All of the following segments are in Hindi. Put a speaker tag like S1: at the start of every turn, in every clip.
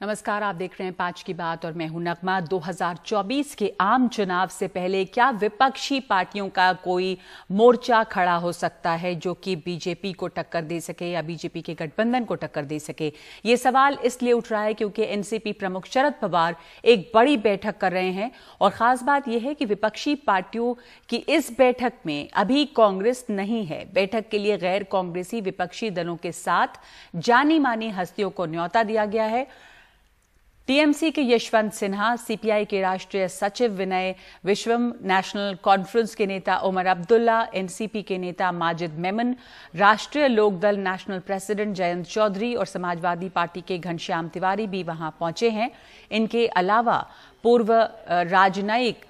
S1: नमस्कार, आप देख रहे हैं 5 की बात और मैं हूं नगमा। 2024 के आम चुनाव से पहले क्या विपक्षी पार्टियों का कोई मोर्चा खड़ा हो सकता है जो कि बीजेपी को टक्कर दे सके या बीजेपी के गठबंधन को टक्कर दे सके? ये सवाल इसलिए उठ रहा है क्योंकि एनसीपी प्रमुख शरद पवार एक बड़ी बैठक कर रहे हैं और खास बात यह है कि विपक्षी पार्टियों की इस बैठक में अभी कांग्रेस नहीं है। बैठक के लिए गैर कांग्रेसी विपक्षी दलों के साथ जानी मानी हस्तियों को न्योता दिया गया है। टीएमसी के यशवंत सिन्हा, सीपीआई के राष्ट्रीय सचिव विनय विश्वम, नेशनल कॉन्फ्रेंस के नेता उमर अब्दुल्ला, एनसीपी के नेता माजिद मेमन, राष्ट्रीय लोकदल नेशनल प्रेसिडेंट जयंत चौधरी और समाजवादी पार्टी के घनश्याम तिवारी भी वहां पहुंचे हैं। इनके अलावा पूर्व राजनयिक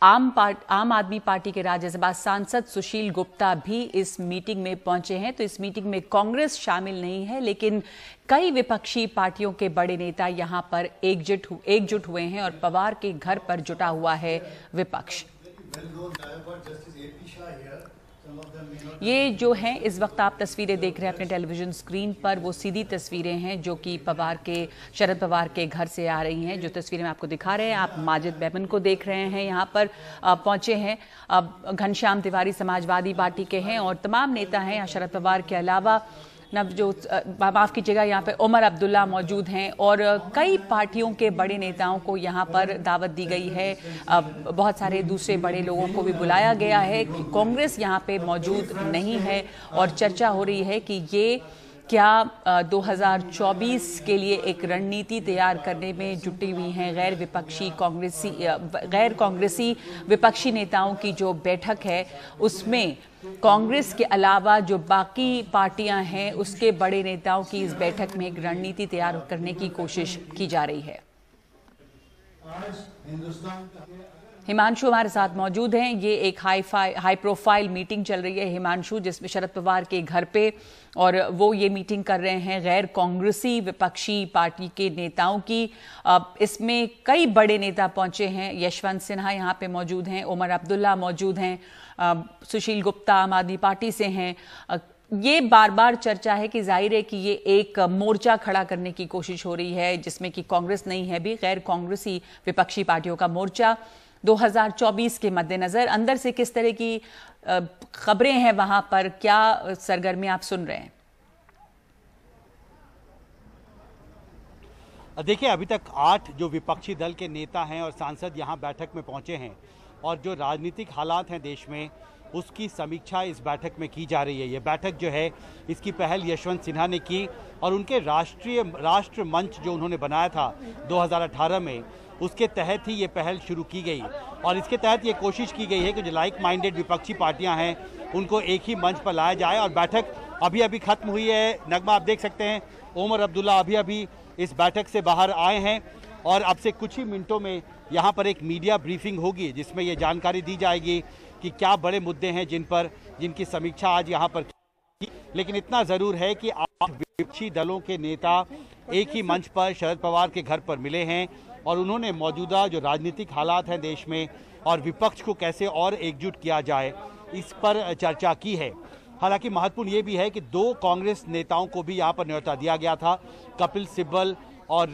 S1: आम आदमी पार्टी के राज्यसभा सांसद सुशील गुप्ता भी इस मीटिंग में पहुंचे हैं। तो इस मीटिंग में कांग्रेस शामिल नहीं है, लेकिन कई विपक्षी पार्टियों के बड़े नेता यहां पर एकजुट हुए हैं और पवार के घर पर जुटा हुआ है विपक्ष। ये जो हैं, इस वक्त आप तस्वीरें देख रहे हैं अपने टेलीविजन स्क्रीन पर, वो सीधी तस्वीरें हैं जो कि शरद पवार के घर से आ रही हैं। जो तस्वीरें मैं आपको दिखा रहे हैं, आप माजिद मेमन को देख रहे हैं, यहाँ पर पहुंचे हैं। घनश्याम तिवारी समाजवादी पार्टी के हैं और तमाम नेता हैं यहाँ शरद पवार के अलावा। माफ कीजिएगा, यहाँ पे उमर अब्दुल्ला मौजूद हैं और कई पार्टियों के बड़े नेताओं को यहाँ पर दावत दी गई है। बहुत सारे दूसरे बड़े लोगों को भी बुलाया गया है। कांग्रेस यहाँ पे मौजूद नहीं है और चर्चा हो रही है कि ये क्या 2024 के लिए एक रणनीति तैयार करने में जुटी हुई हैं। गैर कांग्रेसी विपक्षी नेताओं की जो बैठक है उसमें कांग्रेस के अलावा जो बाकी पार्टियां हैं उसके बड़े नेताओं की इस बैठक में एक रणनीति तैयार करने की कोशिश की जा रही है। हिमांशु हमारे साथ मौजूद हैं। ये एक हाई प्रोफाइल मीटिंग चल रही है हिमांशु, जिसमें शरद पवार के घर पे, और वो ये मीटिंग कर रहे हैं गैर कांग्रेसी विपक्षी पार्टी के नेताओं की। इसमें कई बड़े नेता पहुंचे हैं। यशवंत सिन्हा यहाँ पे मौजूद हैं, उमर अब्दुल्ला मौजूद हैं, सुशील गुप्ता आम आदमी पार्टी से हैं। ये बार बार चर्चा है कि जाहिर है कि ये एक मोर्चा खड़ा करने की कोशिश हो रही है जिसमें कि कांग्रेस नहीं है भी, गैर कांग्रेसी विपक्षी पार्टियों का मोर्चा 2024 के मद्देनजर। अंदर से किस तरह की खबरें हैं वहां पर, क्या सरगर्मी आप सुन रहे हैं?
S2: देखिए, अभी तक 8 जो विपक्षी दल के नेता हैं और सांसद यहां बैठक में पहुंचे हैं और जो राजनीतिक हालात हैं देश में उसकी समीक्षा इस बैठक में की जा रही है। ये बैठक जो है इसकी पहल यशवंत सिन्हा ने की और उनके राष्ट्र मंच जो उन्होंने बनाया था 2018 में, उसके तहत ही ये पहल शुरू की गई और इसके तहत ये कोशिश की गई है कि जो लाइक माइंडेड विपक्षी पार्टियां हैं उनको एक ही मंच पर लाया जाए। और बैठक अभी खत्म हुई है। नगमा, आप देख सकते हैं उमर अब्दुल्ला अभी इस बैठक से बाहर आए हैं और अब से कुछ ही मिनटों में यहाँ पर एक मीडिया ब्रीफिंग होगी जिसमें ये जानकारी दी जाएगी कि क्या बड़े मुद्दे हैं जिनकी समीक्षा आज यहाँ पर की। लेकिन इतना ज़रूर है कि 8 विपक्षी दलों के नेता एक ही मंच पर शरद पवार के घर पर मिले हैं और उन्होंने मौजूदा जो राजनीतिक हालात हैं देश में और विपक्ष को कैसे और एकजुट किया जाए इस पर चर्चा की है। हालांकि महत्वपूर्ण ये भी है कि 2 कांग्रेस नेताओं को भी यहाँ पर न्योता दिया गया था, कपिल सिब्बल और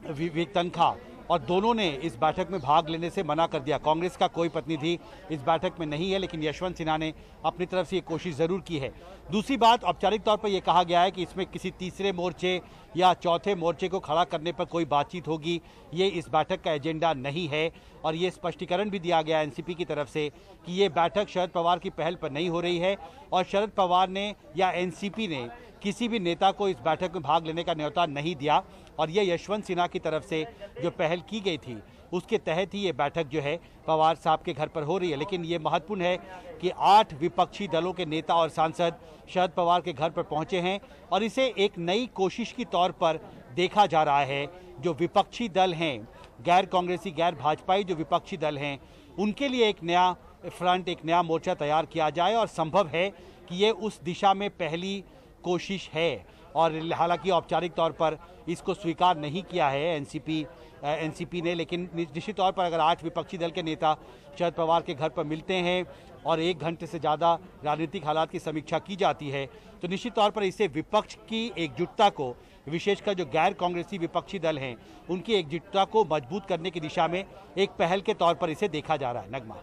S2: विवेक तनखा, और दोनों ने इस बैठक में भाग लेने से मना कर दिया। कांग्रेस का कोई प्रतिनिधि इस बैठक में नहीं है, लेकिन यशवंत सिन्हा ने अपनी तरफ से ये कोशिश ज़रूर की है। दूसरी बात, औपचारिक तौर पर यह कहा गया है कि इसमें किसी तीसरे मोर्चे या चौथे मोर्चे को खड़ा करने पर कोई बातचीत होगी, ये इस बैठक का एजेंडा नहीं है। और ये स्पष्टीकरण भी दिया गया एनसीपी की तरफ से कि ये बैठक शरद पवार की पहल पर नहीं हो रही है और शरद पवार ने या एनसीपी ने किसी भी नेता को इस बैठक में भाग लेने का न्योता नहीं दिया और ये यशवंत सिन्हा की तरफ से जो पहल की गई थी उसके तहत ही ये बैठक जो है पवार साहब के घर पर हो रही है। लेकिन ये महत्वपूर्ण है कि 8 विपक्षी दलों के नेता और सांसद शरद पवार के घर पर पहुंचे हैं और इसे एक नई कोशिश की तौर पर देखा जा रहा है। जो विपक्षी दल हैं, गैर कांग्रेसी गैर भाजपाई जो विपक्षी दल हैं, उनके लिए एक नया फ्रंट, एक नया मोर्चा तैयार किया जाए और संभव है कि ये उस दिशा में पहली कोशिश है। और हालांकि औपचारिक तौर पर इसको स्वीकार नहीं किया है एनसीपी ने, लेकिन निश्चित तौर पर अगर 8 विपक्षी दल के नेता शरद पवार के घर पर मिलते हैं और 1 घंटे से ज़्यादा राजनीतिक हालात की समीक्षा की जाती है तो निश्चित तौर पर इससे विपक्ष की एकजुटता को विशेषकर जो गैर कांग्रेसी विपक्षी दल हैं उनकी एकजुटता को मजबूत करने की दिशा में एक पहल के तौर पर इसे देखा जा रहा है। नगमा,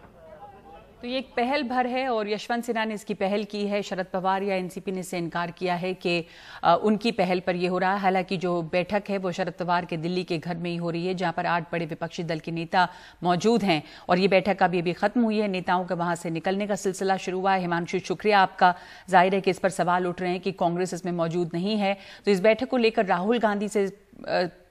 S1: तो ये एक पहल भर है और यशवंत सिन्हा ने इसकी पहल की है। शरद पवार या एनसीपी ने इससे इनकार किया है कि उनकी पहल पर ये हो रहा है। हालांकि जो बैठक है वो शरद पवार के दिल्ली के घर में ही हो रही है, जहां पर 8 बड़े विपक्षी दल के नेता मौजूद हैं और ये बैठक अभी खत्म हुई है। नेताओं के वहां से निकलने का सिलसिला शुरू हुआ है। हिमांशु, शुक्रिया आपका। जाहिर है कि इस पर सवाल उठ रहे हैं कि कांग्रेस इसमें मौजूद नहीं है। तो इस बैठक को लेकर राहुल गांधी से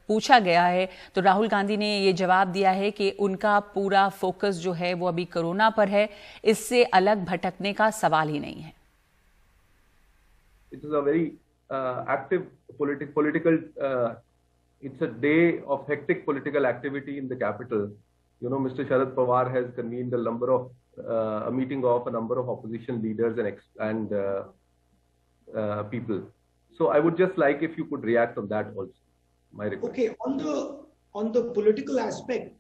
S1: पूछा गया है तो राहुल गांधी ने ये जवाब दिया है कि उनका पूरा फोकस जो है वो अभी कोरोना पर है, इससे अलग भटकने का सवाल ही नहीं है।
S3: It is a very active political. It's a day of hectic political activity in the capital. You know, Mr. Sharad Pawar has convened a meeting of a number of opposition leaders and people. So I would just like if you could react on that also. My request.
S4: Okay, on the political aspect,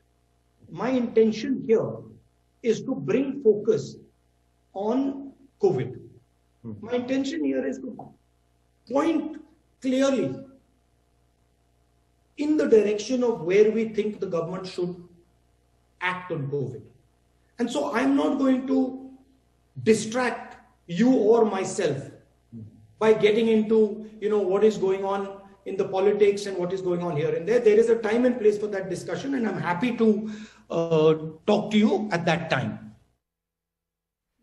S4: my intention here is to bring focus on COVID. My intention here is to point clearly in the direction of where we think the government should act on COVID. And so I'm not going to distract you or myself by getting into, what is going on in the politics and what is going on here and there. There is a time and place for that discussion and I'm happy to talk to you at that time.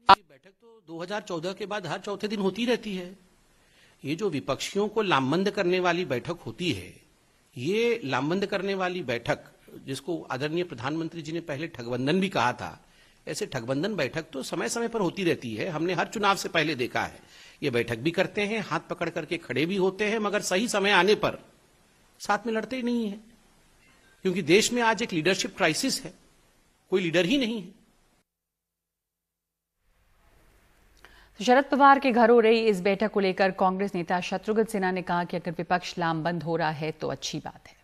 S5: बैठक तो 2014 के बाद हर चौथे दिन होती रहती है। ये जो विपक्षियों को लामबंद करने वाली बैठक होती है, ये लामबंद करने वाली बैठक जिसको आदरणीय प्रधानमंत्री जी ने पहले ठगबंधन भी कहा था, ऐसे ठगबंधन बैठक तो समय समय पर होती रहती है। हमने हर चुनाव से पहले देखा है, ये बैठक भी करते हैं, हाथ पकड़ करके खड़े भी होते हैं, मगर सही समय आने पर साथ में लड़ते ही नहीं है, क्योंकि देश में आज एक लीडरशिप क्राइसिस है, कोई लीडर ही नहीं है।
S1: तो शरद पवार के घर हो रही इस बैठक को लेकर कांग्रेस नेता शत्रुघ्न सिन्हा ने कहा कि अगर विपक्ष लामबंद हो रहा है तो अच्छी बात है।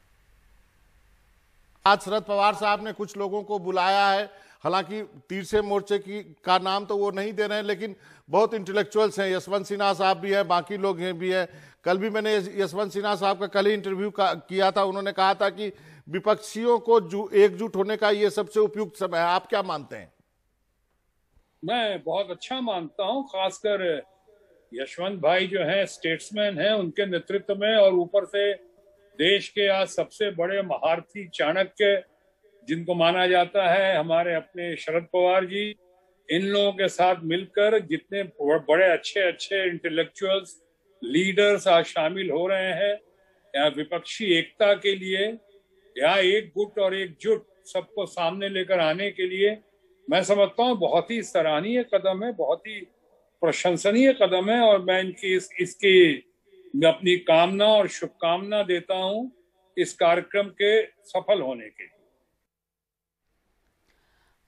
S6: आज शरद पवार साहब ने कुछ लोगों को बुलाया है, हालांकि तीसरे मोर्चे का नाम तो वो नहीं दे रहे हैं, लेकिन बहुत इंटेलेक्चुअल्स हैं। यशवंत सिन्हा साहब भी है, बाकी लोग हैं भी है। कल भी मैंने यशवंत सिन्हा साहब का कल ही इंटरव्यू किया था, उन्होंने कहा था कि विपक्षियों को एकजुट होने का ये सबसे उपयुक्त समय है। आप क्या मानते हैं?
S7: मैं बहुत अच्छा मानता हूं, खासकर यशवंत भाई जो हैं स्टेट्समैन हैं, उनके नेतृत्व में, और ऊपर से देश के आज सबसे बड़े महारथी चाणक्य जिनको माना जाता है हमारे अपने शरद पवार जी, इन लोगों के साथ मिलकर जितने बड़े अच्छे इंटेलेक्चुअल्स लीडर्स आज शामिल हो रहे हैं यहाँ विपक्षी एकता के लिए, यहाँ एक गुट और एकजुट सबको सामने लेकर आने के लिए, मैं समझता हूँ बहुत ही सराहनीय कदम है, बहुत ही प्रशंसनीय कदम है। और मैं इसकी अपनी कामना और शुभकामना देता हूँ इस कार्यक्रम के सफल होने के लिए।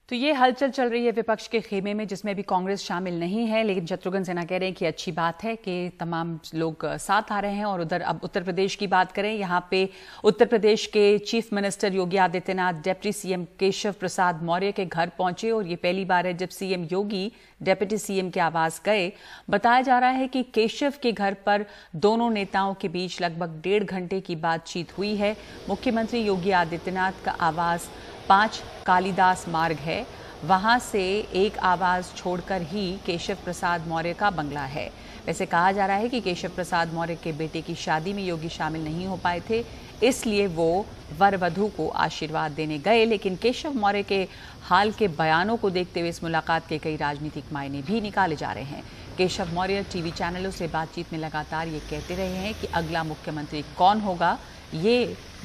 S1: तो ये हलचल चल रही है विपक्ष के खेमे में, जिसमें भी कांग्रेस शामिल नहीं है, लेकिन शत्रुघ्न सिन्हा कह रहे हैं कि अच्छी बात है कि तमाम लोग साथ आ रहे हैं। और उधर अब उत्तर प्रदेश की बात करें, यहाँ पे उत्तर प्रदेश के chief minister Yogi Adityanath deputy CM Keshav Prasad Maurya के घर पहुंचे और ये पहली बार है जब सीएम योगी डिप्टी सीएम के आवास गए। बताया जा रहा है कि केशव के घर पर दोनों नेताओं के बीच लगभग 1.5 घंटे की बातचीत हुई है। मुख्यमंत्री योगी आदित्यनाथ का आवास 5 कालिदास मार्ग है, वहां से एक आवाज छोड़कर ही केशव प्रसाद मौर्य का बंगला है। वैसे कहा जा रहा है कि केशव प्रसाद मौर्य के बेटे की शादी में योगी शामिल नहीं हो पाए थे, इसलिए वो वर वधू को आशीर्वाद देने गए। लेकिन केशव मौर्य के हाल के बयानों को देखते हुए इस मुलाकात के कई राजनीतिक मायने भी निकाले जा रहे हैं। केशव मौर्य टीवी चैनलों से बातचीत में लगातार ये कहते रहे हैं कि अगला मुख्यमंत्री कौन होगा ये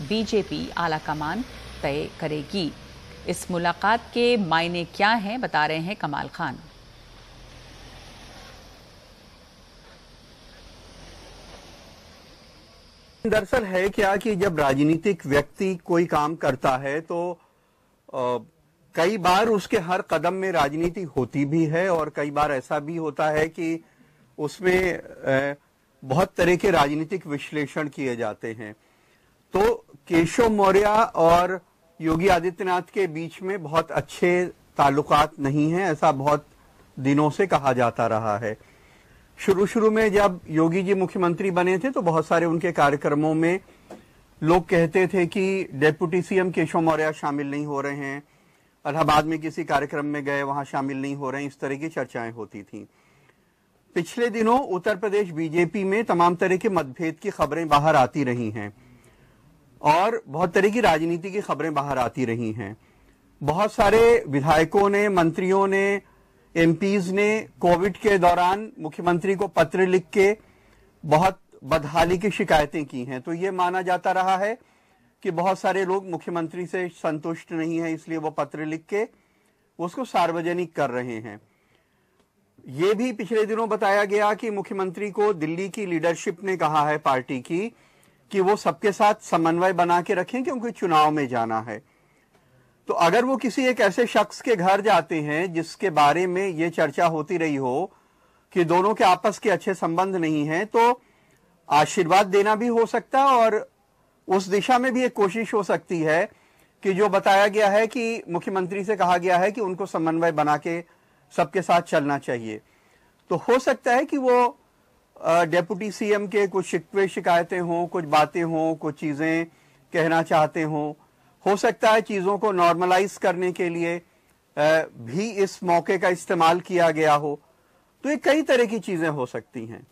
S1: बीजेपी आलाकमान तय करेगी। इस मुलाकात के मायने क्या हैं, बता रहे हैं कमाल खान।
S8: दरअसल है क्या कि जब राजनीतिक व्यक्ति कोई काम करता है तो कई बार उसके हर कदम में राजनीति होती भी है और कई बार ऐसा भी होता है कि उसमें बहुत तरह के राजनीतिक विश्लेषण किए जाते हैं। तो केशव मौर्य और योगी आदित्यनाथ के बीच में बहुत अच्छे ताल्लुकात नहीं हैं, ऐसा बहुत दिनों से कहा जाता रहा है। शुरू में जब योगी जी मुख्यमंत्री बने थे तो बहुत सारे उनके कार्यक्रमों में लोग कहते थे कि डेप्यूटी सीएम केशव मौर्य शामिल नहीं हो रहे हैं, इलाहाबाद में किसी कार्यक्रम में गए वहां शामिल नहीं हो रहे हैं, इस तरह की चर्चाएं होती थी। पिछले दिनों उत्तर प्रदेश बीजेपी में तमाम तरह के मतभेद की खबरें बाहर आती रही हैं और बहुत तरह की राजनीति की खबरें बाहर आती रही हैं। बहुत सारे विधायकों ने, मंत्रियों ने, एमपीज ने कोविड के दौरान मुख्यमंत्री को पत्र लिख के बहुत बदहाली की शिकायतें की हैं। तो ये माना जाता रहा है कि बहुत सारे लोग मुख्यमंत्री से संतुष्ट नहीं हैं, इसलिए वो पत्र लिख के उसको सार्वजनिक कर रहे हैं। ये भी पिछले दिनों बताया गया कि मुख्यमंत्री को दिल्ली की लीडरशिप ने कहा है पार्टी की कि वो सबके साथ समन्वय बना के रखें क्योंकि चुनाव में जाना है। तो अगर वो किसी एक ऐसे शख्स के घर जाते हैं जिसके बारे में ये चर्चा होती रही हो कि दोनों के आपस के अच्छे संबंध नहीं हैं, तो आशीर्वाद देना भी हो सकता है और उस दिशा में भी एक कोशिश हो सकती है कि जो बताया गया है कि मुख्यमंत्री से कहा गया है कि उनको समन्वय बना के सबके साथ चलना चाहिए। तो हो सकता है कि वो डेप्यूटी सीएम के कुछ शिकवे शिकायतें हों, कुछ बातें हों, कुछ चीजें कहना चाहते हों। हो सकता है चीजों को नॉर्मलाइज करने के लिए भी इस मौके का इस्तेमाल किया गया हो। तो ये कई तरह की चीजें हो सकती हैं।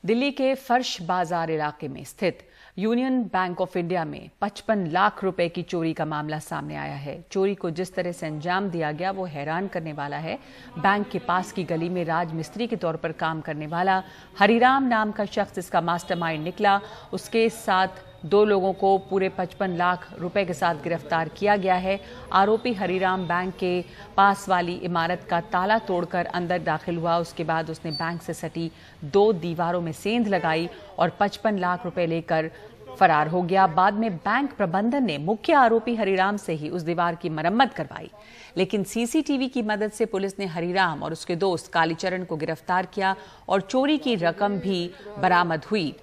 S1: दिल्ली के फर्श बाजार इलाके में स्थित यूनियन बैंक ऑफ इंडिया में 55 लाख रुपए की चोरी का मामला सामने आया है। चोरी को जिस तरह से अंजाम दिया गया वो हैरान करने वाला है। बैंक के पास की गली में राज मिस्त्री के तौर पर काम करने वाला हरिराम नाम का शख्स इसका मास्टरमाइंड निकला। उसके साथ 2 लोगों को पूरे 55 लाख रुपए के साथ गिरफ्तार किया गया है। आरोपी हरिराम बैंक के पास वाली इमारत का ताला तोड़कर अंदर दाखिल हुआ। उसके बाद उसने बैंक से सटी 2 दीवारों में सेंध लगाई और 55 लाख रुपए लेकर फरार हो गया। बाद में बैंक प्रबंधन ने मुख्य आरोपी हरिराम से ही उस दीवार की मरम्मत करवाई, लेकिन सीसीटीवी की मदद से पुलिस ने हरिराम और उसके दोस्त कालीचरण को गिरफ्तार किया और चोरी की रकम भी बरामद हुई।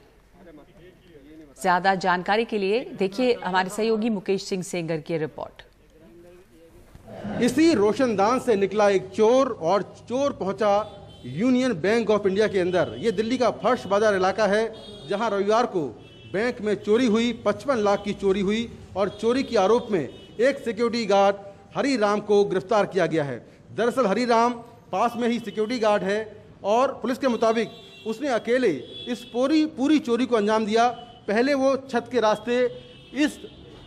S1: ज्यादा जानकारी के लिए देखिए हमारे सहयोगी मुकेश सिंह सेंगर की रिपोर्ट।
S9: इसी रोशनदान से निकला एक चोर और चोर पहुंचा यूनियन बैंक ऑफ इंडिया के अंदर। ये दिल्ली का फर्श बाजार इलाका है जहां रविवार को बैंक में चोरी हुई, 55 लाख की चोरी हुई और चोरी के आरोप में एक सिक्योरिटी गार्ड हरिराम को गिरफ्तार किया गया है। दरअसल हरिराम पास में ही सिक्योरिटी गार्ड है और पुलिस के मुताबिक उसने अकेले इस पूरी चोरी को अंजाम दिया। पहले वो छत के रास्ते इस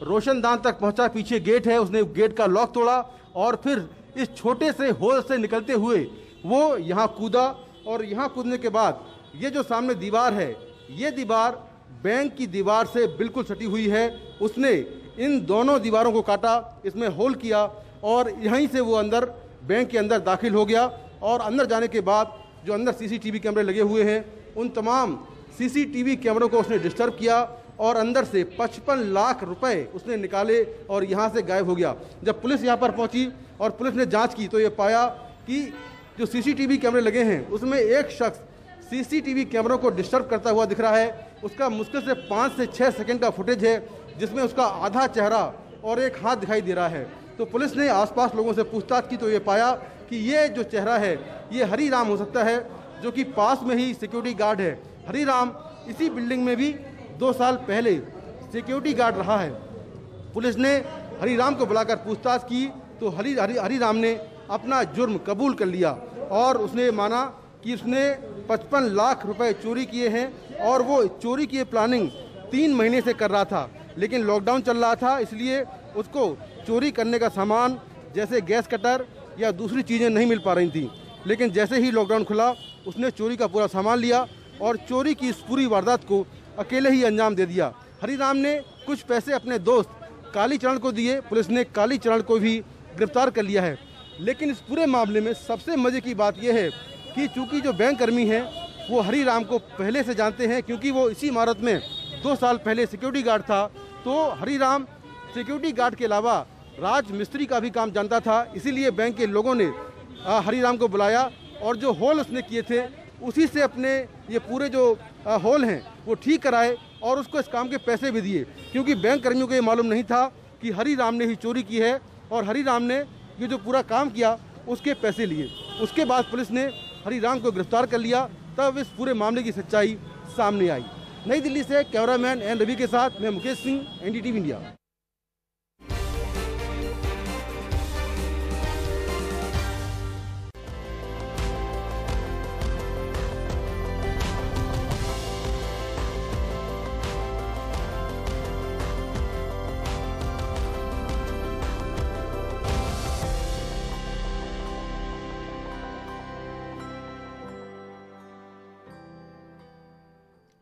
S9: रोशनदान तक पहुंचा, पीछे गेट है, उसने गेट का लॉक तोड़ा और फिर इस छोटे से होल से निकलते हुए वो यहाँ कूदा और यहाँ कूदने के बाद ये जो सामने दीवार है, ये दीवार बैंक की दीवार से बिल्कुल सटी हुई है। उसने इन दोनों दीवारों को काटा, इसमें होल किया और यहीं से वो अंदर बैंक के अंदर दाखिल हो गया और अंदर जाने के बाद जो अंदर सीसीटीवी कैमरे लगे हुए हैं उन तमाम सीसीटीवी कैमरों को उसने डिस्टर्ब किया और अंदर से 55 लाख रुपए उसने निकाले और यहाँ से गायब हो गया। जब पुलिस यहाँ पर पहुँची और पुलिस ने जांच की तो ये पाया कि जो सीसीटीवी कैमरे लगे हैं उसमें एक शख्स सीसीटीवी कैमरों को डिस्टर्ब करता हुआ दिख रहा है। उसका मुश्किल से 5 से 6 सेकंड का फुटेज है जिसमें उसका आधा चेहरा और एक हाथ दिखाई दे रहा है। तो पुलिस ने आसपास लोगों से पूछताछ की तो ये पाया कि ये जो चेहरा है ये हरिराम हो सकता है जो कि पास में ही सिक्योरिटी गार्ड है। हरिराम इसी बिल्डिंग में भी 2 साल पहले सिक्योरिटी गार्ड रहा है। पुलिस ने हरिराम को बुलाकर पूछताछ की तो हरिराम ने अपना जुर्म कबूल कर लिया और उसने माना कि उसने 55 लाख रुपए चोरी किए हैं और वो चोरी की प्लानिंग 3 महीने से कर रहा था, लेकिन लॉकडाउन चल रहा था इसलिए उसको चोरी करने का सामान जैसे गैस कटर या दूसरी चीज़ें नहीं मिल पा रही थी। लेकिन जैसे ही लॉकडाउन खुला उसने चोरी का पूरा सामान लिया और चोरी की इस पूरी वारदात को अकेले ही अंजाम दे दिया। हरिराम ने कुछ पैसे अपने दोस्त कालीचरण को दिए। पुलिस ने कालीचरण को भी गिरफ्तार कर लिया है। लेकिन इस पूरे मामले में सबसे मजे की बात यह है कि चूंकि जो बैंक कर्मी हैं वो हरिराम को पहले से जानते हैं क्योंकि वो इसी इमारत में 2 साल पहले सिक्योरिटी गार्ड था। तो हरिराम सिक्योरिटी गार्ड के अलावा राज मिस्त्री का भी काम जानता था, इसीलिए बैंक के लोगों ने हरिराम को बुलाया और जो होल उसने किए थे उसी से अपने ये पूरे जो होल हैं वो ठीक कराए और उसको इस काम के पैसे भी दिए क्योंकि बैंक कर्मियों को ये मालूम नहीं था कि हरी राम ने ही चोरी की है और हरी राम ने ये जो पूरा काम किया उसके पैसे लिए। उसके बाद पुलिस ने हरी राम को गिरफ्तार कर लिया, तब इस पूरे मामले की सच्चाई सामने आई। नई दिल्ली से कैमरामैन एन रवि के साथ मैं मुकेश सिंह, एनडीटीवी इंडिया।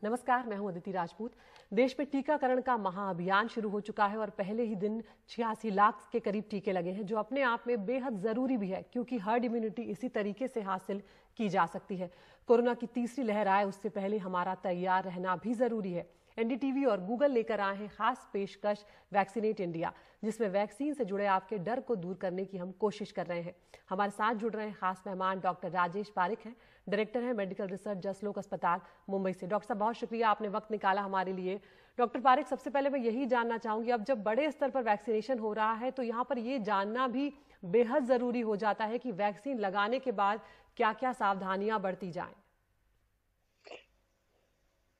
S10: नमस्कार, मैं हूं अदिति राजपूत। देश में टीकाकरण का महाअभियान शुरू हो चुका है और पहले ही दिन 86 लाख के करीब टीके लगे हैं, जो अपने आप में बेहद जरूरी भी है, क्योंकि हर्ड इम्यूनिटी इसी तरीके से हासिल की जा सकती है। कोरोना की तीसरी लहर आए उससे पहले हमारा तैयार रहना भी जरूरी है। एनडीटीवी और गूगल लेकर आए हैं खास पेशकश वैक्सीनेट इंडिया, जिसमें वैक्सीन से जुड़े आपके डर को दूर करने की हम कोशिश कर रहे हैं। हमारे साथ जुड़ रहे हैं खास मेहमान डॉक्टर राजेश पारिक हैं, डायरेक्टर हैं मेडिकल रिसर्च जसलोक अस्पताल मुंबई से। डॉक्टर साहब, बहुत शुक्रिया, आपने वक्त निकाला हमारे लिए। डॉक्टर पारिक, सबसे पहले मैं यही जानना चाहूंगी, अब जब बड़े स्तर पर वैक्सीनेशन हो रहा है तो यहाँ पर ये जानना भी बेहद जरूरी हो जाता है कि वैक्सीन लगाने के बाद क्या क्या सावधानियां बरती जाएं।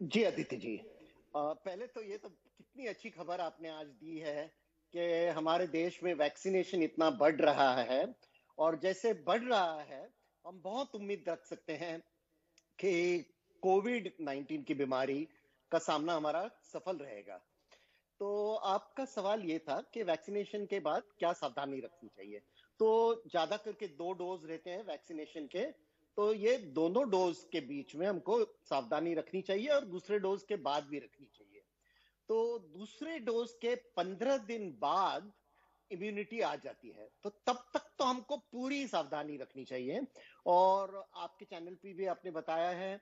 S11: जी अदिति जी, पहले तो ये तो कितनी अच्छी खबर आपने आज दी है कि हमारे देश में वैक्सीनेशन इतना बढ़ रहा है, और जैसे बढ़ रहा है हम बहुत उम्मीद रख सकते हैं कि कोविड-19 की बीमारी का सामना हमारा सफल रहेगा। तो आपका सवाल ये था कि वैक्सीनेशन के बाद क्या सावधानी रखनी चाहिए। तो ज्यादा करके 2 डोज रहते हैं वैक्सीनेशन के, तो ये दोनों डोज के बीच में हमको सावधानी रखनी चाहिए और दूसरे डोज के बाद भी रखनी चाहिए। तो दूसरे डोज के 15 दिन बाद इम्यूनिटी आ जाती है, तो तब तक तो हमको पूरी सावधानी रखनी चाहिए। और आपके चैनल पे भी आपने बताया है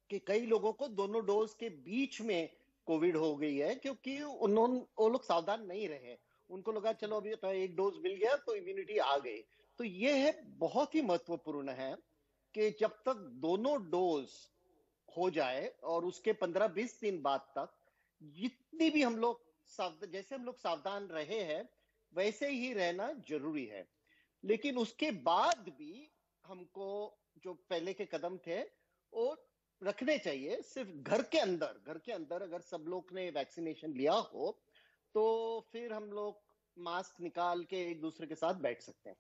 S11: कि कई लोगों को दोनों डोज के बीच में कोविड हो गई है, क्योंकि वो लोग सावधान नहीं रहे। उनको लगा चलो अभी तो एक डोज मिल गया तो इम्यूनिटी आ गई। तो ये है बहुत ही महत्वपूर्ण है कि जब तक दोनों डोज हो जाए और उसके 15-20 दिन बाद तक जितनी भी हम लोग जैसे हम लोग सावधान रहे हैं वैसे ही रहना जरूरी है। लेकिन उसके बाद भी हमको जो पहले के कदम थे वो रखने चाहिए। सिर्फ घर के अंदर अगर सब लोग ने वैक्सीनेशन लिया हो तो फिर हम लोग मास्क निकाल के एक दूसरे के साथ बैठ सकते हैं।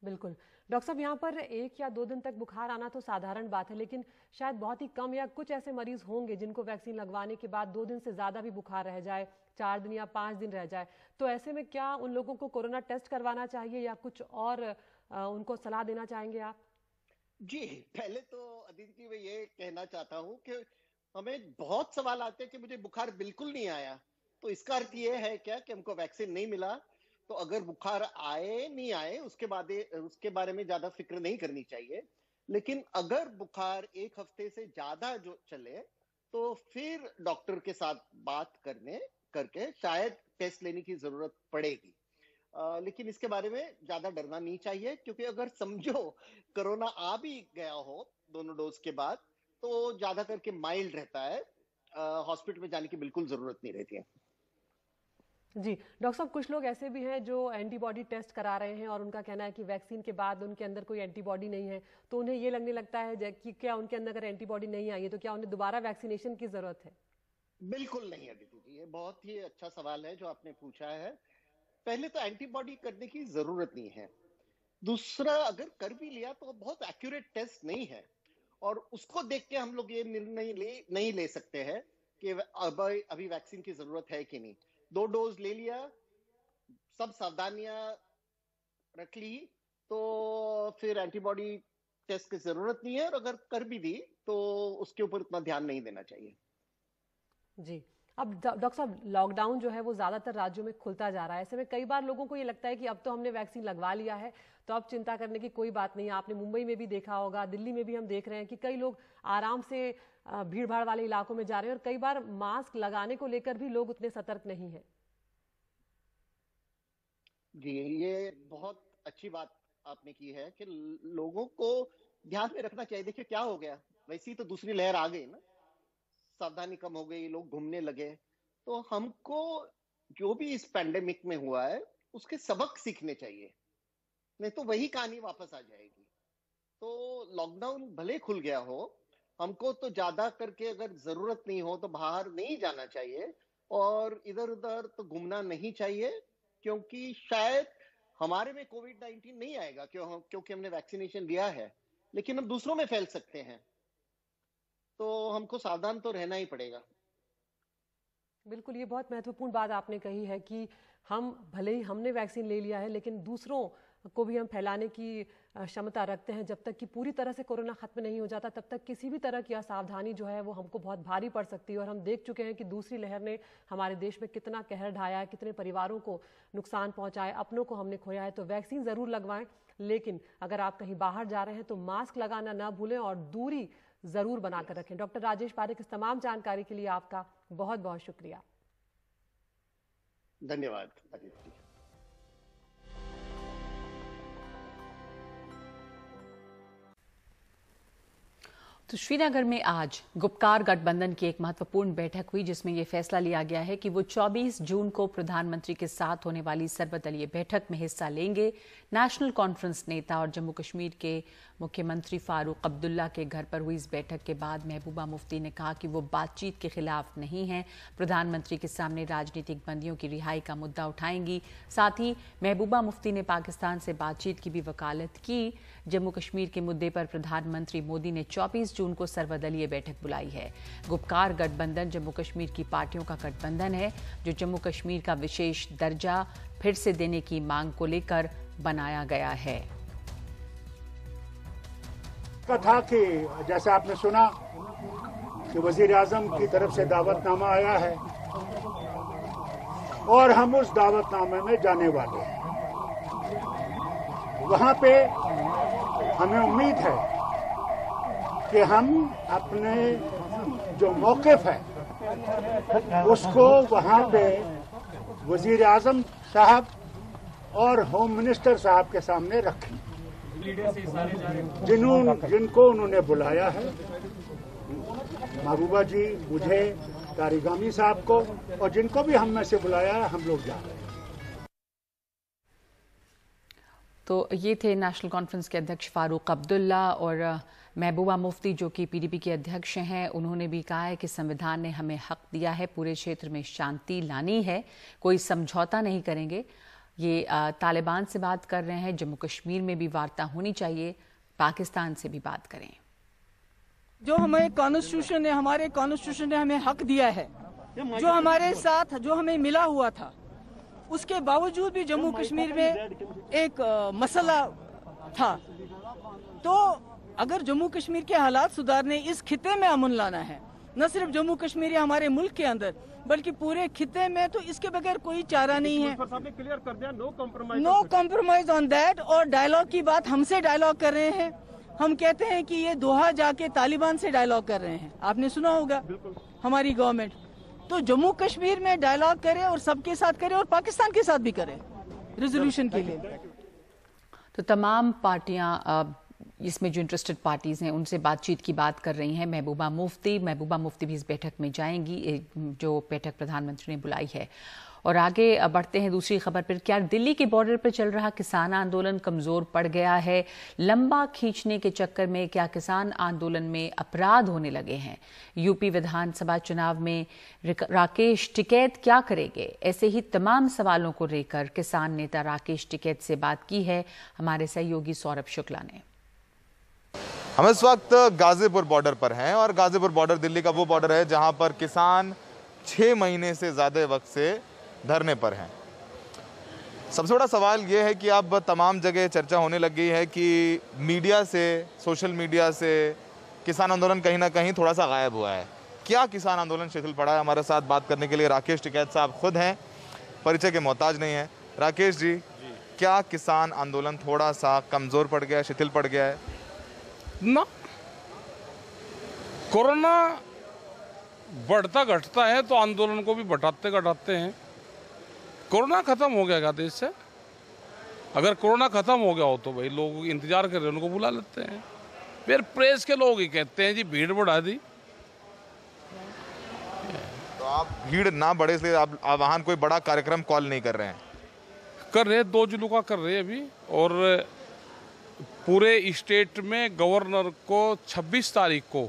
S10: बिल्कुल डॉक्टर साहब, यहाँ पर 1 या 2 दिन तक बुखार आना तो साधारण बात है, लेकिन शायद बहुत ही कम या कुछ ऐसे मरीज होंगे जिनको वैक्सीन लगवाने के बाद 2 दिन से ज्यादा भी बुखार रह जाए, 4 दिन या 5 दिन रह जाए। तो ऐसे में क्या उन लोगों को कोरोना टेस्ट करवाना चाहिए या कुछ और उनको सलाह देना चाहेंगे आप?
S11: जी, पहले तो अदिति जी मैं ये कहना चाहता हूँ कि हमें बहुत सवाल आते हैं कि मुझे बुखार बिल्कुल नहीं आया, तो इसका अर्थ ये है क्या कि हमको वैक्सीन नहीं मिला? तो अगर बुखार आए नहीं आए उसके बारे में ज्यादा फिक्र नहीं करनी चाहिए। लेकिन अगर बुखार 1 हफ्ते से ज्यादा जो चले तो फिर डॉक्टर के साथ बात करके शायद टेस्ट लेने की जरूरत पड़ेगी। लेकिन इसके बारे में ज्यादा डरना नहीं चाहिए, क्योंकि अगर समझो कोरोना आ भी गया हो दोनों डोज के बाद तो ज्यादा करके माइल्ड रहता है, हॉस्पिटल में जाने की बिल्कुल जरूरत नहीं रहती है।
S10: जी डॉक्टर साहब, कुछ लोग ऐसे भी हैं जो एंटीबॉडी टेस्ट करा रहे हैं और उनका कहना है कि वैक्सीन के बाद उनके अंदर कोई एंटीबॉडी नहीं है, तो उन्हें ये लगने लगता है कि क्या उनके अंदर अगर एंटीबॉडी नहीं आई है तो क्या उन्हें दोबारा वैक्सीनेशन की जरूरत है?
S11: बिल्कुल नहीं अदिति जी, ये बहुत ही अच्छा सवाल है जो आपने पूछा है। पहले तो एंटीबॉडी करने की जरूरत नहीं है। दूसरा, अगर कर भी लिया तो बहुत एक्यूरेट टेस्ट नहीं है, और उसको देख के हम लोग ये निर्णय नहीं ले सकते हैं कि अभी वैक्सीन की जरूरत है कि नहीं। 2 डोज ले लिया, सब सावधानियां रख ली, तो फिर एंटीबॉडी टेस्ट की जरूरत नहीं है, और अगर कर भी दी तो उसके ऊपर इतना ध्यान नहीं देना चाहिए।
S10: जी, अब डॉक्टर साहब, लॉकडाउन जो है वो ज्यादातर राज्यों में खुलता जा रहा है। ऐसे में कई बार लोगों को ये लगता है कि अब तो हमने वैक्सीन लगवा लिया है तो अब चिंता करने की कोई बात नहीं है। आपने मुंबई में भी देखा होगा, दिल्ली में भी हम देख रहे हैं कि कई लोग आराम से भीड़ भाड़ वाले इलाकों में जा रहे हैं और कई बार मास्क लगाने को लेकर भी लोग उतने सतर्क नहीं है।
S11: जी, ये बहुत अच्छी बात आपने की है कि लोगों को ध्यान में रखना चाहिए। देखिए क्या हो गया, वैसे ही तो दूसरी लहर आ गई ना, सावधानी कम हो गई, लोग घूमने लगे। तो हमको जो भी इस पैंडेमिक में हुआ है उसके सबक सीखने चाहिए, नहीं तो वही कहानी वापस आ जाएगी। तो लॉकडाउन भले खुल गया हो, हमको तो ज्यादा करके अगर जरूरत नहीं हो तो बाहर नहीं जाना चाहिए और इधर उधर तो घूमना नहीं चाहिए, क्योंकि शायद हमारे में कोविड-19 नहीं आएगा क्योंकि हमने वैक्सीनेशन लिया है, लेकिन हम दूसरों में फैल सकते हैं, तो हमको सावधान तो रहना ही पड़ेगा।
S10: बिल्कुल, ये बहुत महत्वपूर्ण बात आपने कही है कि हम भले ही हमने वैक्सीन ले लिया है लेकिन दूसरों को भी हम फैलाने की क्षमता रखते हैं। जब तक कि पूरी तरह से कोरोना खत्म नहीं हो जाता तब तक किसी भी तरह की असावधानी जो है वो हमको बहुत भारी पड़ सकती है। और हम देख चुके हैं कि दूसरी लहर ने हमारे देश में कितना कहर ढाया है, कितने परिवारों को नुकसान पहुंचाया, अपनों को हमने खोया है। तो वैक्सीन जरूर लगवाएं, लेकिन अगर आप कहीं बाहर जा रहे हैं तो मास्क लगाना ना भूलें और दूरी जरूर बनाकर रखें। डॉक्टर राजेश पारेख, इस तमाम जानकारी के लिए आपका बहुत बहुत शुक्रिया।
S11: धन्यवाद।
S1: तो श्रीनगर में आज गुपकार गठबंधन की एक महत्वपूर्ण बैठक हुई जिसमें यह फैसला लिया गया है कि वो 24 जून को प्रधानमंत्री के साथ होने वाली सर्वदलीय बैठक में हिस्सा लेंगे। नेशनल कॉन्फ्रेंस नेता और जम्मू कश्मीर के मुख्यमंत्री फारूक अब्दुल्ला के घर पर हुई इस बैठक के बाद महबूबा मुफ्ती ने कहा कि वो बातचीत के खिलाफ नहीं हैं, प्रधानमंत्री के सामने राजनीतिक बंदियों की रिहाई का मुद्दा उठाएंगी। साथ ही महबूबा मुफ्ती ने पाकिस्तान से बातचीत की भी वकालत की। जम्मू कश्मीर के मुद्दे पर प्रधानमंत्री मोदी ने 24 जून को सर्वदलीय बैठक बुलाई है। गुपकार गठबंधन जम्मू कश्मीर की पार्टियों का गठबंधन है जो जम्मू कश्मीर का विशेष दर्जा फिर से देने की मांग को लेकर बनाया गया है।
S12: था कि जैसा आपने सुना कि वजीर आजम की तरफ से दावतनामा आया है और हम उस दावतनामे में जाने वाले हैं। वहां पे हमें उम्मीद है कि हम अपने जो मौक़िफ़ है उसको वहां पे वजीर आजम साहब और होम मिनिस्टर साहब के सामने रखें, जिनको उन्होंने बुलाया है, महबूबा जी, मुझे, तारिगामी साहब को, और जिनको भी हम में से बुलाया है, हम लोग जा रहे हैं।
S1: तो ये थे नेशनल कॉन्फ्रेंस के अध्यक्ष फारूक अब्दुल्ला और महबूबा मुफ्ती जो कि पीडीपी के अध्यक्ष हैं। उन्होंने भी कहा है कि संविधान ने हमें हक दिया है, पूरे क्षेत्र में शांति लानी है, कोई समझौता नहीं करेंगे। ये तालिबान से बात कर रहे हैं, जम्मू कश्मीर में भी वार्ता होनी चाहिए, पाकिस्तान से भी बात करें।
S13: जो हमें कॉन्स्टिट्यूशन ने, हमारे कॉन्स्टिट्यूशन ने हमें हक दिया है, जो हमारे साथ जो हमें मिला हुआ था, उसके बावजूद भी जम्मू कश्मीर में एक मसला था। तो अगर जम्मू कश्मीर के हालात सुधारने, इस खिते में अमन लाना है, न सिर्फ जम्मू कश्मीर या हमारे मुल्क के अंदर बल्कि पूरे खिते में, तो इसके बगैर कोई चारा नहीं है।
S14: क्लियर कर दिया,
S13: नो कॉम्प्रोमाइज ऑन दैट। और डायलॉग की बात, हमसे डायलॉग कर रहे हैं। हम कहते हैं कि ये दोहा जाके तालिबान से डायलॉग कर रहे हैं, आपने सुना होगा हमारी गवर्नमेंट। तो जम्मू कश्मीर में डायलॉग करे और सबके साथ करे और पाकिस्तान के साथ भी करे रेजोल्यूशन के लिए।
S1: तो तमाम पार्टियां, इसमें जो इंटरेस्टेड पार्टीज हैं उनसे बातचीत की बात कर रही हैं। महबूबा मुफ्ती भी इस बैठक में जाएंगी, जो बैठक प्रधानमंत्री ने बुलाई है। और आगे बढ़ते हैं दूसरी खबर पर। क्या दिल्ली के बॉर्डर पर चल रहा किसान आंदोलन कमजोर पड़ गया है? लंबा खींचने के चक्कर में क्या किसान आंदोलन में अपराध होने लगे हैं? यूपी विधानसभा चुनाव में राकेश टिकैत क्या करेंगे? ऐसे ही तमाम सवालों को लेकर किसान नेता राकेश टिकैत से बात की है हमारे सहयोगी सौरभ शुक्ला ने।
S15: हम इस वक्त गाजीपुर बॉर्डर पर हैं और गाजीपुर बॉर्डर दिल्ली का वो बॉर्डर है जहां पर किसान 6 महीने से ज़्यादा वक्त से धरने पर हैं। सबसे बड़ा सवाल ये है कि अब तमाम जगह चर्चा होने लग गई है कि मीडिया से, सोशल मीडिया से किसान आंदोलन कहीं ना कहीं थोड़ा सा गायब हुआ है। क्या किसान आंदोलन शिथिल पड़ा है? हमारे साथ बात करने के लिए राकेश टिकैत साहब खुद हैं, परिचय के मोहताज नहीं है। राकेश जी, क्या किसान आंदोलन थोड़ा सा कमज़ोर पड़ गया है, शिथिल पड़ गया है?
S14: ना, कोरोना बढ़ता घटता है तो आंदोलन को भी बढ़ाते घटाते हैं। कोरोना खत्म हो गया देश से? अगर कोरोना खत्म हो गया हो तो भाई लोग इंतजार कर रहे हैं, उनको बुला लेते हैं। फिर प्रेस के लोग ही कहते हैं जी भीड़ बढ़ा दी।
S15: तो तो आप भीड़ ना बढ़े इसलिए आप वाहन कोई बड़ा कार्यक्रम कॉल नहीं कर रहे हैं?
S14: कर रहे, 2 जिलों का कर रहे हैं अभी, और पूरे स्टेट में गवर्नर को 26 तारीख को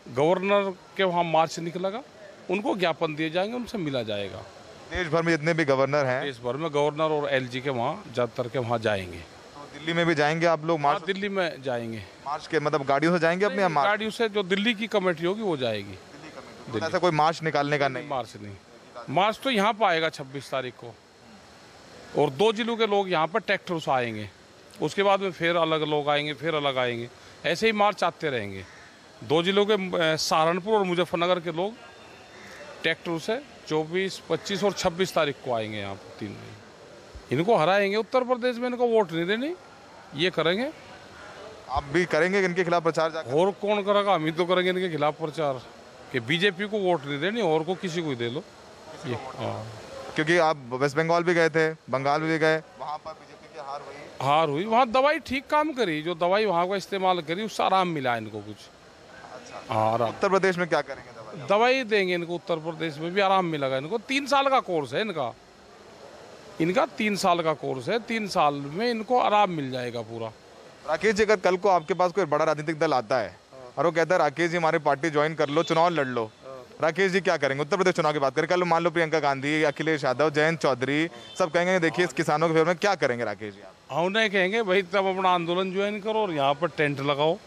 S14: गवर्नर के वहाँ मार्च निकलेगा, उनको ज्ञापन दिए जाएंगे, उनसे मिला जाएगा।
S15: देश भर में जितने भी गवर्नर हैं,
S14: देश भर में गवर्नर और एलजी के वहाँ ज़्यादातर के वहाँ जाएंगे।
S15: तो दिल्ली में भी जाएंगे आप लोग मार्च?
S14: दिल्ली में जाएंगे।
S15: मार्च के मतलब गाड़ियों से जाएंगे अपने?
S14: गाड़ियों से, जो दिल्ली की कमेटी होगी वो जाएगी।
S15: तो ऐसा कोई मार्च निकालने का नहीं?
S14: मार्च नहीं, मार्च तो यहाँ पर आएगा 26 तारीख को, और 2 जिलों के लोग यहाँ पर ट्रैक्टर से आएंगे, उसके बाद में फिर अलग लोग आएंगे, फिर अलग आएंगे, ऐसे ही मार्च आते रहेंगे। 2 जिलों के सहारनपुर और मुजफ्फरनगर के लोग ट्रैक्टर से 24, 25 और 26 तारीख को आएंगे यहाँ पर 3 दिन। इनको हराएंगे। उत्तर प्रदेश में इनको वोट नहीं देनी, ये करेंगे।
S15: आप भी करेंगे इनके खिलाफ प्रचार जाकर?
S14: और कौन करेगा, हम ही तो करेंगे इनके खिलाफ प्रचार कि बीजेपी को वोट नहीं देनी, और को किसी को दे लो ये।
S15: क्योंकि आप वेस्ट बंगाल भी गए थे, बंगाल भी गए, वहाँ पर बीजेपी की हार हुई।
S14: वहाँ दवाई ठीक काम करी, जो दवाई वहाँ का इस्तेमाल करी उससे आराम मिला इनको कुछ।
S15: अच्छा, उत्तर प्रदेश में क्या करेंगे?
S14: दवाई देंगे इनको, उत्तर प्रदेश में भी आराम मिलेगा इनको। 3 साल का कोर्स है इनका 3 साल का कोर्स है। 3 साल में इनको आराम मिल जाएगा पूरा।
S15: राकेश जी, अगर कल को आपके पास कोई बड़ा राजनीतिक दल आता है और वो कहता है राकेश जी हमारी पार्टी ज्वाइन कर लो, चुनाव लड़ लो, राकेश जी क्या करेंगे? उत्तर प्रदेश चुनाव की बात करें, कल मान लो प्रियंका गांधी, अखिलेश यादव, जयंत चौधरी सब कहेंगे देखिए इस किसानों के फेवर में, क्या करेंगे राकेश जी आप?
S14: उन्हें कहेंगे भाई तब अपना आंदोलन ज्वाइन करो और यहाँ पर टेंट लगाओ,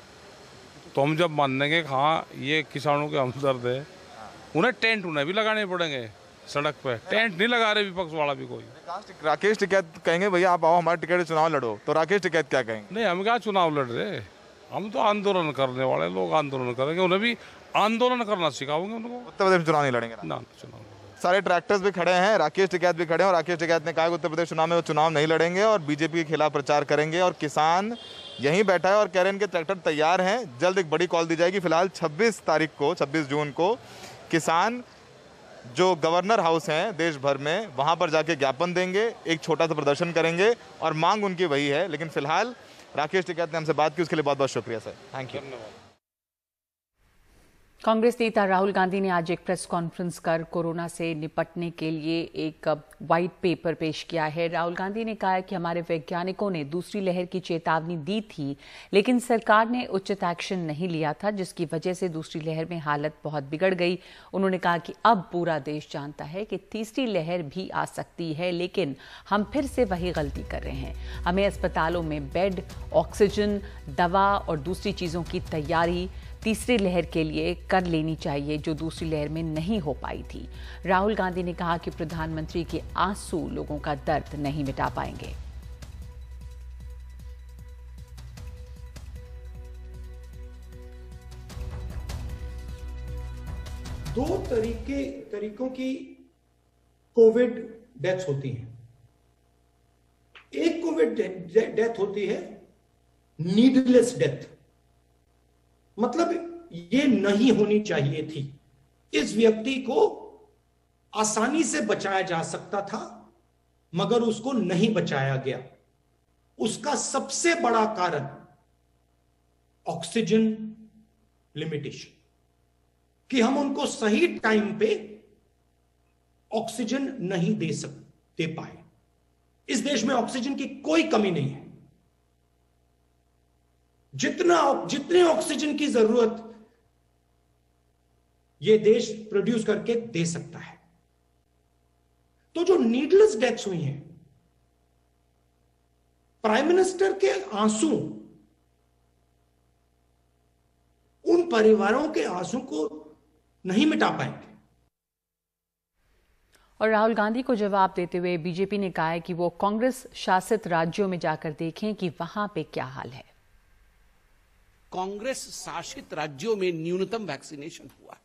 S14: तो हम जब मानेंगे हाँ ये किसानों के हमदर्द है, उन्हें टेंट उन्हें भी लगाने पड़ेंगे सड़क पे। टेंट नहीं लगा रहे विपक्ष वाला भी कोई।
S15: राकेश टिकैत कहेंगे भैया आप आओ हमारे टिकट चुनाव लड़ो, तो राकेश टिकैत क्या कहेंगे?
S14: नहीं, हम क्या चुनाव लड़ रहे, हम तो आंदोलन करने वाले लोग आंदोलन करेंगे, उन्हें भी आंदोलन करना सिखाओगे उनको।
S15: उत्तर प्रदेश में चुनाव नहीं लड़ेंगे
S14: ना? चुनाव
S15: सारे ट्रैक्टर्स भी खड़े हैं, राकेश टिकैत भी खड़े हैं, और राकेश टिकैत ने कहा कि उत्तर प्रदेश चुनाव में वो चुनाव नहीं लड़ेंगे और बीजेपी के खिलाफ प्रचार करेंगे। और किसान यहीं बैठा है और कह रहे हैं इनके ट्रैक्टर तैयार हैं, जल्द एक बड़ी कॉल दी जाएगी। फिलहाल 26 जून को किसान जो गवर्नर हाउस हैं देश भर में, वहां पर जाके ज्ञापन देंगे, एक छोटा सा प्रदर्शन करेंगे और मांग उनकी वही है। लेकिन फिलहाल राकेश टिकैत ने हमसे बात की, उसके लिए बहुत बहुत शुक्रिया सर, थैंक यू।
S1: कांग्रेस नेता राहुल गांधी ने आज एक प्रेस कॉन्फ्रेंस कर कोरोना से निपटने के लिए एक व्हाइट पेपर पेश किया है। राहुल गांधी ने कहा कि हमारे वैज्ञानिकों ने दूसरी लहर की चेतावनी दी थी, लेकिन सरकार ने उचित एक्शन नहीं लिया था, जिसकी वजह से दूसरी लहर में हालत बहुत बिगड़ गई। उन्होंने कहा कि अब पूरा देश जानता है कि तीसरी लहर भी आ सकती है, लेकिन हम फिर से वही गलती कर रहे हैं। हमें अस्पतालों में बेड, ऑक्सीजन, दवा और दूसरी चीज़ों की तैयारी तीसरी लहर के लिए कर लेनी चाहिए, जो दूसरी लहर में नहीं हो पाई थी। राहुल गांधी ने कहा कि प्रधानमंत्री के आंसू लोगों का दर्द नहीं मिटा पाएंगे।
S4: दो तरीकों की कोविड डेथ्स होती हैं। एक कोविड डेथ होती है नीडलेस डेथ, मतलब ये नहीं होनी चाहिए थी। इस व्यक्ति को आसानी से बचाया जा सकता था, मगर उसको नहीं बचाया गया। उसका सबसे बड़ा कारण ऑक्सीजन लिमिटेशन, कि हम उनको सही टाइम पे ऑक्सीजन नहीं दे पाए। इस देश में ऑक्सीजन की कोई कमी नहीं है। जितने ऑक्सीजन की जरूरत ये देश प्रोड्यूस करके दे सकता है। तो जो नीडलेस डेथ्स हुई हैं, प्राइम मिनिस्टर के आंसू उन परिवारों के आंसू को नहीं मिटा पाएंगे।
S1: और राहुल गांधी को जवाब देते हुए बीजेपी ने कहा है कि वो कांग्रेस शासित राज्यों में जाकर देखें कि वहां पे क्या हाल है।
S5: कांग्रेस शासित राज्यों में न्यूनतम वैक्सीनेशन हुआ।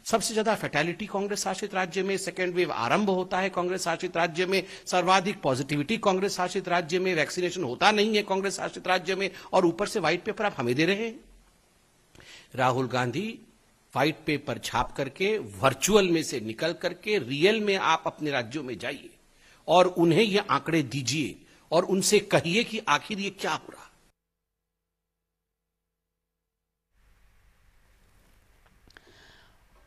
S5: सबसे ज्यादा फैटेलिटी कांग्रेस शासित राज्य में, सेकेंड वेव आरंभ होता है कांग्रेस शासित राज्य में, सर्वाधिक पॉजिटिविटी कांग्रेस शासित राज्य में, वैक्सीनेशन होता नहीं है कांग्रेस शासित राज्य में, और ऊपर से व्हाइट पेपर आप हमें दे रहे हैं। राहुल गांधी व्हाइट पेपर छाप करके, वर्चुअल में से निकल करके रियल में आप अपने राज्यों में जाइए और उन्हें ये आंकड़े दीजिए और उनसे कहिए कि आखिर ये क्या हो रहा।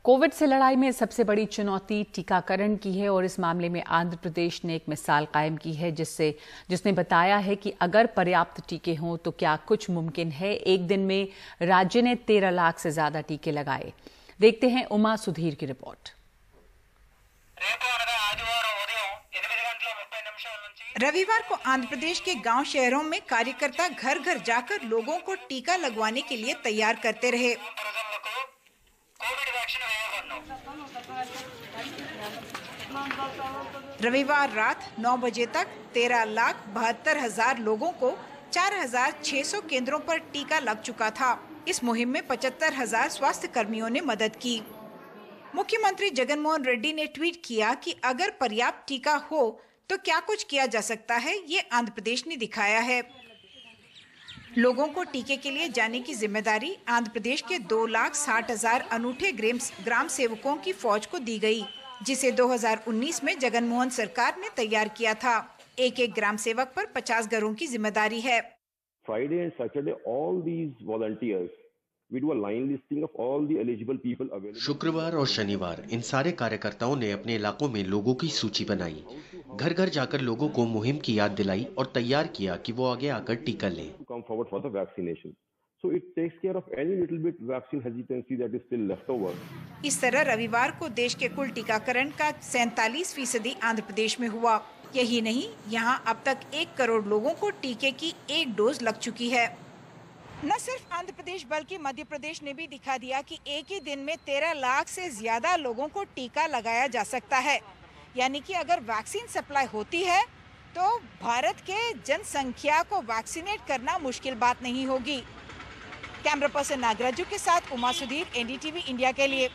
S1: कोविड से लड़ाई में सबसे बड़ी चुनौती टीकाकरण की है और इस मामले में आंध्र प्रदेश ने एक मिसाल कायम की है जिसने बताया है कि अगर पर्याप्त टीके हों तो क्या कुछ मुमकिन है। एक दिन में राज्य ने 13 लाख से ज्यादा टीके लगाए। देखते हैं उमा सुधीर की रिपोर्ट।
S16: रविवार को आंध्र प्रदेश के गांव शहरों में कार्यकर्ता घर घर जाकर लोगों को टीका लगवाने के लिए तैयार करते रहे। रविवार रात 9 बजे तक 13,72,000 लोगों को 4,600 केंद्रों पर टीका लग चुका था। इस मुहिम में 75,000 स्वास्थ्य कर्मियों ने मदद की। मुख्यमंत्री जगन मोहन रेड्डी ने ट्वीट किया कि अगर पर्याप्त टीका हो तो क्या कुछ किया जा सकता है, ये आंध्र प्रदेश ने दिखाया है। लोगों को टीके के लिए जाने की जिम्मेदारी आंध्र प्रदेश के 2,60,000 अनूठे ग्राम सेवकों की फौज को दी गई, जिसे 2019 में जगन मोहन सरकार ने तैयार किया था। एक ग्राम सेवक पर 50 घरों की जिम्मेदारी है।
S17: Friday and Saturday, all these volunteers, we do a line listing of all the eligible people available.
S18: शुक्रवार और शनिवार इन सारे कार्यकर्ताओं ने अपने इलाकों में लोगों की सूची बनाई, घर घर जाकर लोगों को मुहिम की याद दिलाई और तैयार किया कि वो आगे आकर टीका लें।
S17: Come forward for the vaccination. So it takes care of any little bit vaccine hesitancy that is still left over.
S16: इस तरह रविवार को देश के कुल टीकाकरण का 47% आंध्र प्रदेश में हुआ। यही नहीं, यहां अब तक 1 करोड़ लोगों को टीके की 1 डोज लग चुकी है। न सिर्फ आंध्र प्रदेश बल्कि मध्य प्रदेश ने भी दिखा दिया कि एक ही दिन में 13 लाख से ज्यादा लोगों को टीका लगाया जा सकता है। यानी कि अगर वैक्सीन सप्लाई होती है तो भारत के जनसंख्या को वैक्सीनेट करना मुश्किल बात नहीं होगी। कैमरा पर्सन नागराजू के साथ उमा सुधीर, एनडीटीवी इंडिया के लिए।